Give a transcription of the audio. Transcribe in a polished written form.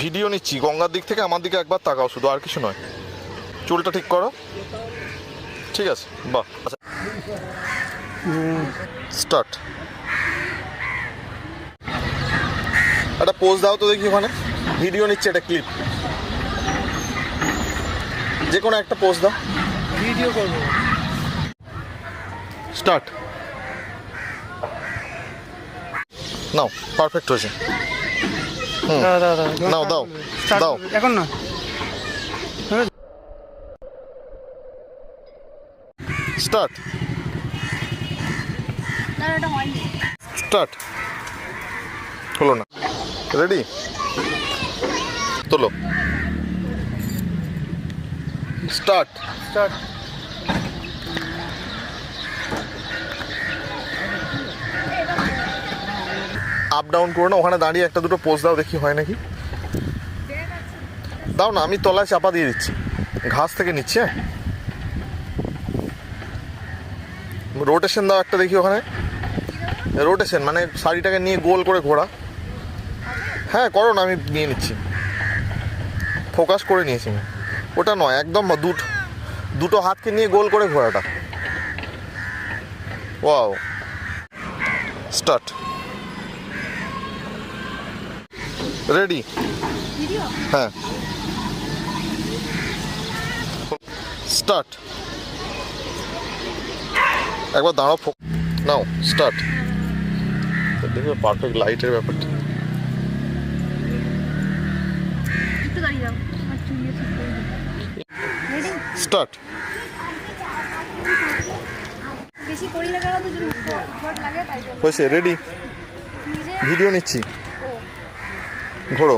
Video নিচ্ছি, গঙ্গার দিক থেকে আমার দিকে একবার তাকাও, শুধু আর কিছু নয়। চুলটা ঠিক করো, ঠিক আছে? বাহ, আচ্ছা স্টার্ট। একটা পোজ দাও তো দেখি ওখানে, ভিডিও নিচ্ছে, একটা ক্লিপ, যে কোনো একটা পোজ দাও, ভিডিও করবো। স্টার্ট। নাও, পারফেক্ট হয়েছে। নাও, দাও দাও। এখন না, স্টার্ট। স্টার্ট হলো না, রেডি? তোলো, স্টার্ট। স্টার্ট। আপ ডাউন করো না, ওখানে দাঁড়িয়ে একটা দুটো পোজ দাও দেখি হয় নাকি। দাও না, আমি তলায় চাপা দিয়ে দিচ্ছি, ঘাস থেকে নিচ্ছি। হ্যাঁ, রোটেশন দাও একটা দেখি ওখানে, রোটেশন মানে শাড়িটাকে নিয়ে গোল করে ঘোরা। হ্যাঁ করো না, আমি নিয়ে নিচ্ছি, ফোকাস করে নিয়েছি আমি। ওটা নয়, একদম দুটো হাতকে নিয়ে গোল করে ঘোরাটা। Wow, start. রেডি? হ্যাঁ, স্টার্ট। একবার দাঁড়াও, নাও, স্টার্ট। দেখবে পারফেক্ট লাইটের ব্যাপারটা। স্টার্ট। হয়েছে, রেডি? ভিডিও নিচ্ছি, ঘোরো।